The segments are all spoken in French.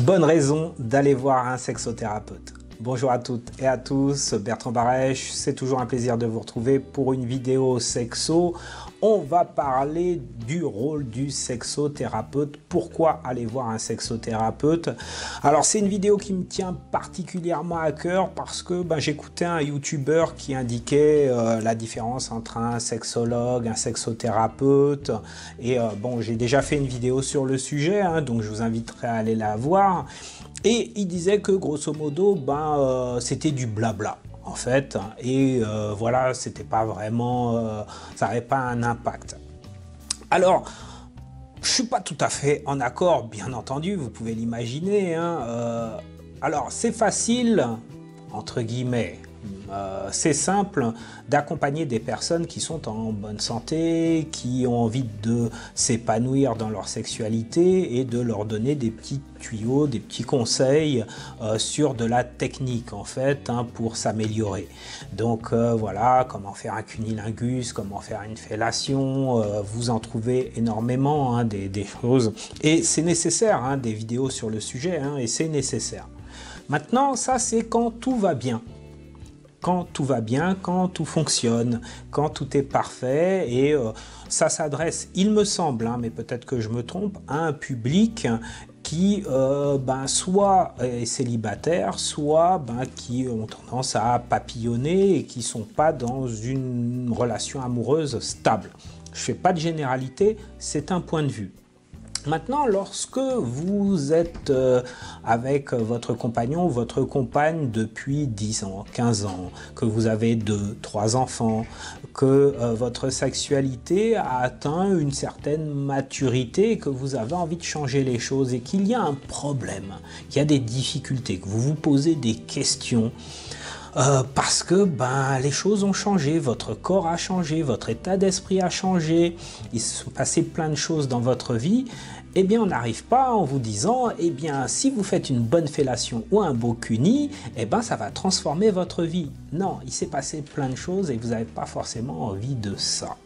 bonne raison d'aller voir un sexothérapeute. Bonjour à toutes et à tous, Bertrand Barèche, c'est toujours un plaisir de vous retrouver pour une vidéo sexo. On va parler du rôle du sexothérapeute. Pourquoi aller voir un sexothérapeute? Alors c'est une vidéo qui me tient particulièrement à cœur parce que j'écoutais un YouTuber qui indiquait la différence entre un sexologue, un sexothérapeute. Et j'ai déjà fait une vidéo sur le sujet, donc je vous inviterai à aller la voir. Et il disait que grosso modo, c'était du blabla en fait, et voilà, c'était pas vraiment, ça n'avait pas un impact. Alors, je suis pas tout à fait en accord, bien entendu, vous pouvez l'imaginer. Alors, c'est facile, entre guillemets. C'est simple d'accompagner des personnes qui sont en bonne santé, qui ont envie de s'épanouir dans leur sexualité et de leur donner des petits tuyaux, des petits conseils sur de la technique en fait pour s'améliorer. Donc voilà, comment faire un cunnilingus, comment faire une fellation, vous en trouvez énormément des choses et c'est nécessaire, des vidéos sur le sujet et c'est nécessaire. Maintenant ça c'est quand tout va bien. Quand tout va bien, quand tout fonctionne, quand tout est parfait et ça s'adresse, il me semble, mais peut-être que je me trompe, à un public qui soit est célibataire, soit qui ont tendance à papillonner et qui ne sont pas dans une relation amoureuse stable. Je ne fais pas de généralité, c'est un point de vue. Maintenant, lorsque vous êtes avec votre compagnon ou votre compagne depuis 10 ans, 15 ans, que vous avez 2, 3 enfants, que votre sexualité a atteint une certaine maturité et que vous avez envie de changer les choses et qu'il y a un problème, qu'il y a des difficultés, que vous vous posez des questions, parce que les choses ont changé, votre corps a changé, votre état d'esprit a changé, il se sont passé plein de choses dans votre vie, eh bien on n'arrive pas en vous disant, eh bien si vous faites une bonne fellation ou un beau cuni, ça va transformer votre vie. Non, il s'est passé plein de choses et vous n'avez pas forcément envie de ça.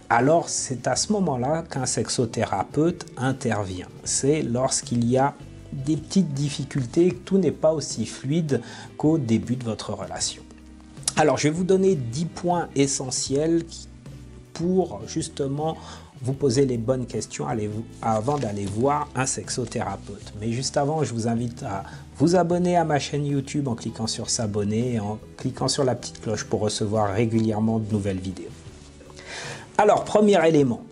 Alors c'est à ce moment-là qu'un sexothérapeute intervient. C'est lorsqu'il y a des petites difficultés, que tout n'est pas aussi fluide qu'au début de votre relation. Alors, je vais vous donner 10 points essentiels pour justement vous poser les bonnes questions avant d'aller voir un sexothérapeute. Mais juste avant, je vous invite à vous abonner à ma chaîne YouTube en cliquant sur s'abonner et en cliquant sur la petite cloche pour recevoir régulièrement de nouvelles vidéos. Alors, premier élément,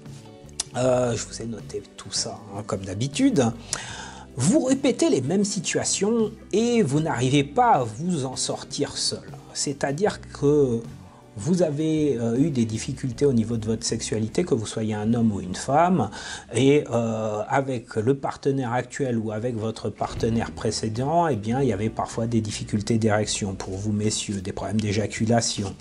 je vous ai noté tout ça comme d'habitude. Vous répétez les mêmes situations et vous n'arrivez pas à vous en sortir seul. C'est-à-dire que vous avez eu des difficultés au niveau de votre sexualité, que vous soyez un homme ou une femme, et avec le partenaire actuel ou avec votre partenaire précédent, il y avait parfois des difficultés d'érection pour vous messieurs, des problèmes d'éjaculation.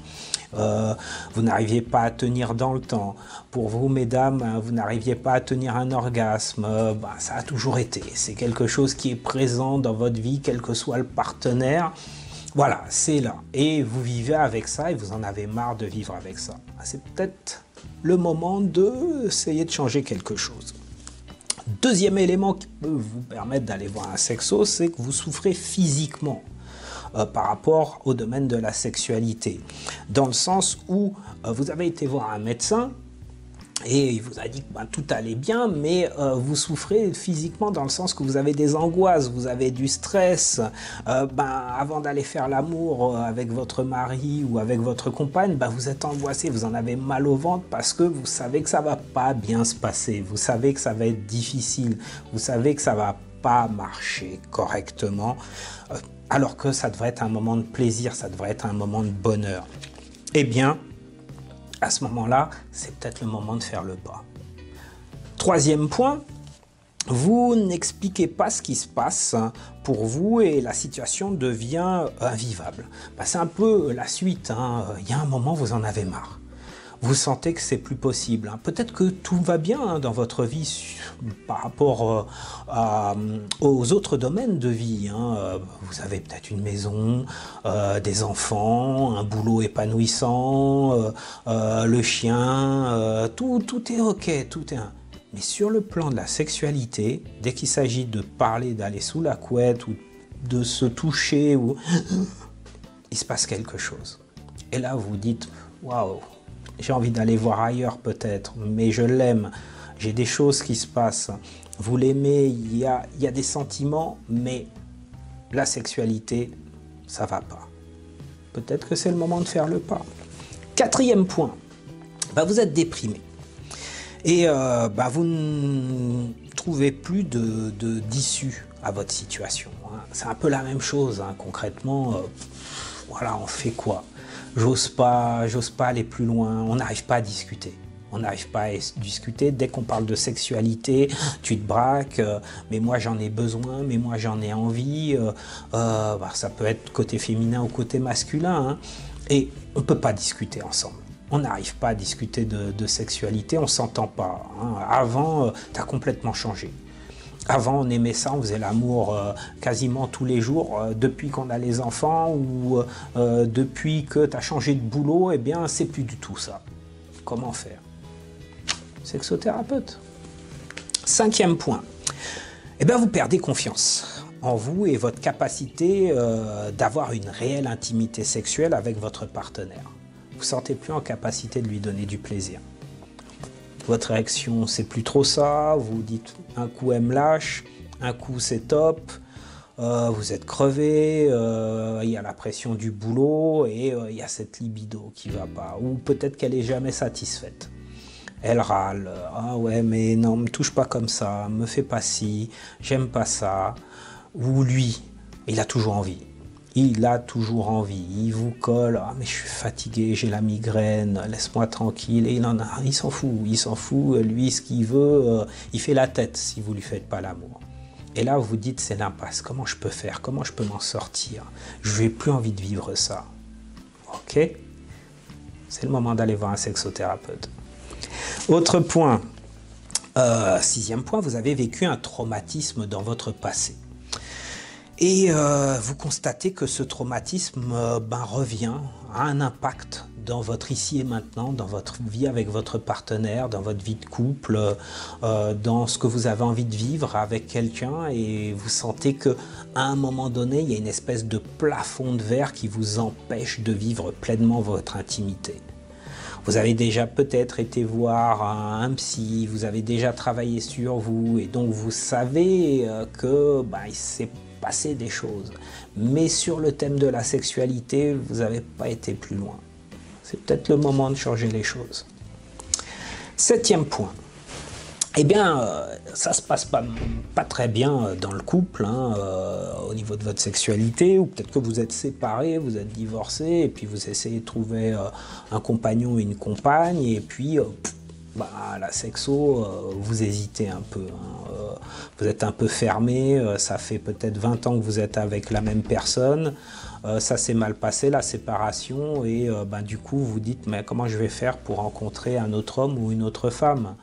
Vous n'arriviez pas à tenir dans le temps. Pour vous, mesdames, vous n'arriviez pas à tenir un orgasme. Ça a toujours été. C'est quelque chose qui est présent dans votre vie, quel que soit le partenaire. Voilà, c'est là. Et vous vivez avec ça et vous en avez marre de vivre avec ça. C'est peut-être le moment d'essayer de changer quelque chose. Deuxième élément qui peut vous permettre d'aller voir un sexo, c'est que vous souffrez physiquement. Par rapport au domaine de la sexualité, dans le sens où vous avez été voir un médecin et il vous a dit que tout allait bien, mais vous souffrez physiquement dans le sens que vous avez des angoisses, vous avez du stress, avant d'aller faire l'amour avec votre mari ou avec votre compagne, vous êtes angoissé, vous en avez mal au ventre parce que vous savez que ça va pas bien se passer, vous savez que ça va être difficile, vous savez que ça va pas marcher correctement, alors que ça devrait être un moment de plaisir, ça devrait être un moment de bonheur. Eh bien, à ce moment-là, c'est peut-être le moment de faire le pas. Troisième point, vous n'expliquez pas ce qui se passe pour vous et la situation devient invivable. C'est un peu la suite, il y a un moment, vous en avez marre. Vous sentez que c'est plus possible. Peut-être que tout va bien dans votre vie par rapport aux autres domaines de vie. Vous avez peut-être une maison, des enfants, un boulot épanouissant, le chien, tout est ok, tout est... Mais sur le plan de la sexualité, dès qu'il s'agit de parler, d'aller sous la couette ou de se toucher, il se passe quelque chose. Et là, vous vous dites, waouh, j'ai envie d'aller voir ailleurs peut-être, mais je l'aime, j'ai des choses qui se passent. Vous l'aimez, il y a des sentiments, mais la sexualité, ça va pas. Peut-être que c'est le moment de faire le pas. Quatrième point, vous êtes déprimé. Et vous ne trouvez plus d'issue à votre situation. C'est un peu la même chose, concrètement. Voilà, on fait quoi? J'ose pas aller plus loin, on n'arrive pas à discuter. On n'arrive pas à discuter. Dès qu'on parle de sexualité, tu te braques, mais moi j'en ai besoin, mais moi j'en ai envie. Ça peut être côté féminin ou côté masculin. Et on ne peut pas discuter ensemble. On n'arrive pas à discuter de sexualité, on ne s'entend pas. Avant, tu as complètement changé. Avant, on aimait ça, on faisait l'amour quasiment tous les jours. Depuis qu'on a les enfants ou depuis que tu as changé de boulot, eh bien, c'est plus du tout ça. Comment faire? Sexothérapeute. Cinquième point. Vous perdez confiance en vous et votre capacité d'avoir une réelle intimité sexuelle avec votre partenaire. Vous ne sentez plus en capacité de lui donner du plaisir. Votre réaction, c'est plus trop ça. Vous dites un coup, elle me lâche, un coup, c'est top. Vous êtes crevé, il y a la pression du boulot et il y a cette libido qui ne va pas. Ou peut-être qu'elle n'est jamais satisfaite. Elle râle. Ah ouais, mais non, me touche pas comme ça, me fais pas ci, j'aime pas ça. Ou lui, il a toujours envie. Il a toujours envie, il vous colle, ah mais je suis fatigué, j'ai la migraine, laisse-moi tranquille, et il s'en fout, lui ce qu'il veut, il fait la tête si vous lui faites pas l'amour. Et là vous vous dites c'est l'impasse, comment je peux faire, comment je peux m'en sortir, je n'ai plus envie de vivre ça. Ok, c'est le moment d'aller voir un sexothérapeute. Autre point, sixième point, vous avez vécu un traumatisme dans votre passé. Et vous constatez que ce traumatisme revient, a un impact dans votre ici et maintenant, dans votre vie avec votre partenaire, dans votre vie de couple, dans ce que vous avez envie de vivre avec quelqu'un, et vous sentez qu'à un moment donné, il y a une espèce de plafond de verre qui vous empêche de vivre pleinement votre intimité. Vous avez déjà peut-être été voir un psy, vous avez déjà travaillé sur vous, et donc vous savez que il s'est passé des choses. Mais sur le thème de la sexualité, vous n'avez pas été plus loin. C'est peut-être le moment de changer les choses. Septième point. Ça se passe pas très bien dans le couple, au niveau de votre sexualité, ou peut-être que vous êtes séparés, vous êtes divorcés, et puis vous essayez de trouver un compagnon ou une compagne, et puis la sexo, vous hésitez un peu, vous êtes un peu fermé, ça fait peut-être 20 ans que vous êtes avec la même personne, ça s'est mal passé, la séparation, et du coup vous dites mais comment je vais faire pour rencontrer un autre homme ou une autre femme?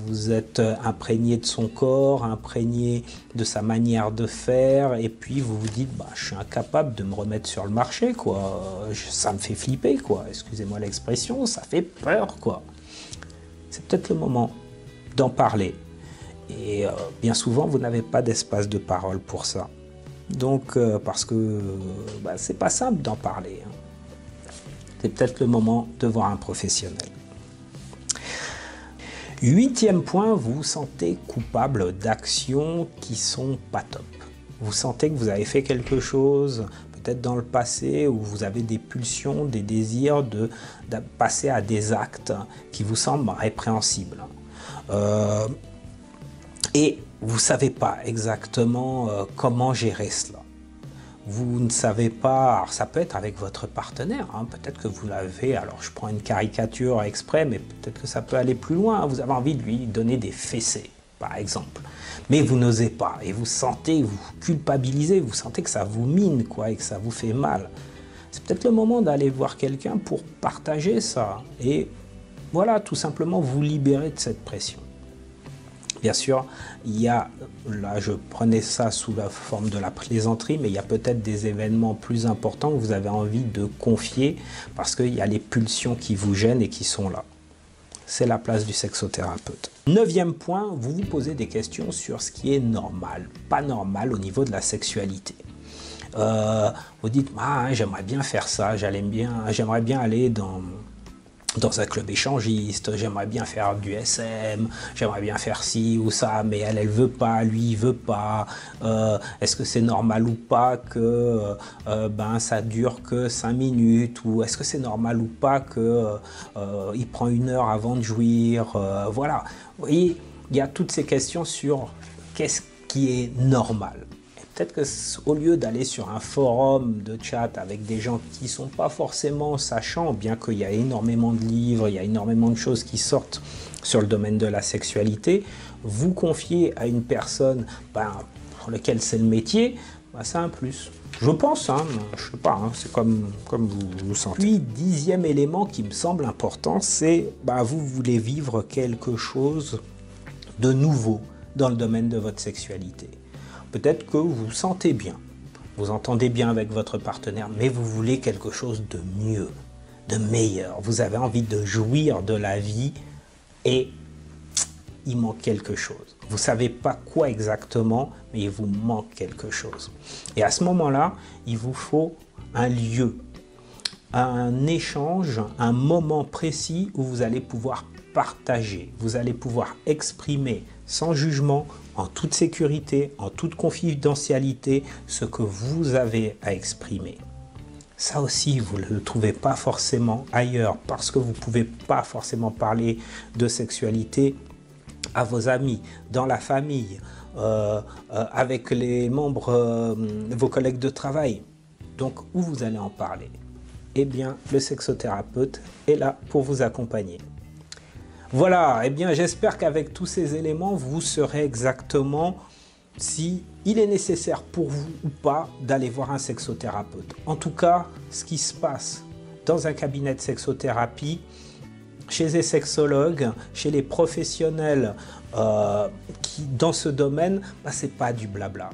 Vous êtes imprégné de son corps, imprégné de sa manière de faire, et puis vous vous dites je suis incapable de me remettre sur le marché, quoi. Ça me fait flipper, quoi. Excusez-moi l'expression, ça fait peur, quoi. C'est peut-être le moment d'en parler. Et bien souvent, vous n'avez pas d'espace de parole pour ça. Donc, parce que c'est pas simple d'en parler. C'est peut-être le moment de voir un professionnel. Huitième point, vous vous sentez coupable d'actions qui sont pas top. Vous sentez que vous avez fait quelque chose, peut-être dans le passé, où vous avez des pulsions, des désirs de passer à des actes qui vous semblent répréhensibles. Et vous ne savez pas exactement comment gérer cela. Vous ne savez pas, alors ça peut être avec votre partenaire, peut-être que vous l'avez, alors je prends une caricature exprès, mais peut-être que ça peut aller plus loin, vous avez envie de lui donner des fessées, par exemple. Mais vous n'osez pas, et vous sentez, vous culpabilisez, vous sentez que ça vous mine, quoi, et que ça vous fait mal. C'est peut-être le moment d'aller voir quelqu'un pour partager ça, et voilà, tout simplement vous libérer de cette pression. Bien sûr, il y a, là je prenais ça sous la forme de la plaisanterie, mais il y a peut-être des événements plus importants que vous avez envie de confier parce qu'il y a les pulsions qui vous gênent et qui sont là. c'est la place du sexothérapeute. 9e point, vous vous posez des questions sur ce qui est normal, pas normal au niveau de la sexualité. Vous dites, ah, j'aimerais bien faire ça, j'aimerais bien aller dans un club échangiste, j'aimerais bien faire du SM, j'aimerais bien faire ci ou ça, mais elle veut pas, lui il veut pas. Est-ce que c'est normal ou pas que ça dure que 5 minutes, ou est-ce que c'est normal ou pas que il prend 1 heure avant de jouir, voilà. Vous voyez, il y a toutes ces questions sur qu'est-ce qui est normal. Peut-être qu'au lieu d'aller sur un forum de chat avec des gens qui ne sont pas forcément sachants, bien qu'il y a énormément de livres, il y a énormément de choses qui sortent sur le domaine de la sexualité, vous confier à une personne pour laquelle c'est le métier, c'est un plus. Je pense, je sais pas, c'est comme vous sentez. Puis, 10e élément qui me semble important, c'est vous voulez vivre quelque chose de nouveau dans le domaine de votre sexualité. Peut-être que vous vous sentez bien, vous entendez bien avec votre partenaire, mais vous voulez quelque chose de mieux, de meilleur. Vous avez envie de jouir de la vie et il manque quelque chose. Vous ne savez pas quoi exactement, mais il vous manque quelque chose. Et à ce moment-là, il vous faut un lieu, un échange, un moment précis où vous allez pouvoir partager, vous allez pouvoir exprimer sans jugement, en toute sécurité, en toute confidentialité, ce que vous avez à exprimer. Ça aussi, vous ne le trouvez pas forcément ailleurs, parce que vous ne pouvez pas forcément parler de sexualité à vos amis, dans la famille, avec les membres, vos collègues de travail. Donc, où vous allez en parler? Eh bien, le sexothérapeute est là pour vous accompagner. Voilà, eh bien j'espère qu'avec tous ces éléments, vous saurez exactement si il est nécessaire pour vous ou pas d'aller voir un sexothérapeute. En tout cas, ce qui se passe dans un cabinet de sexothérapie, chez les sexologues, chez les professionnels qui dans ce domaine, c'est pas du blabla.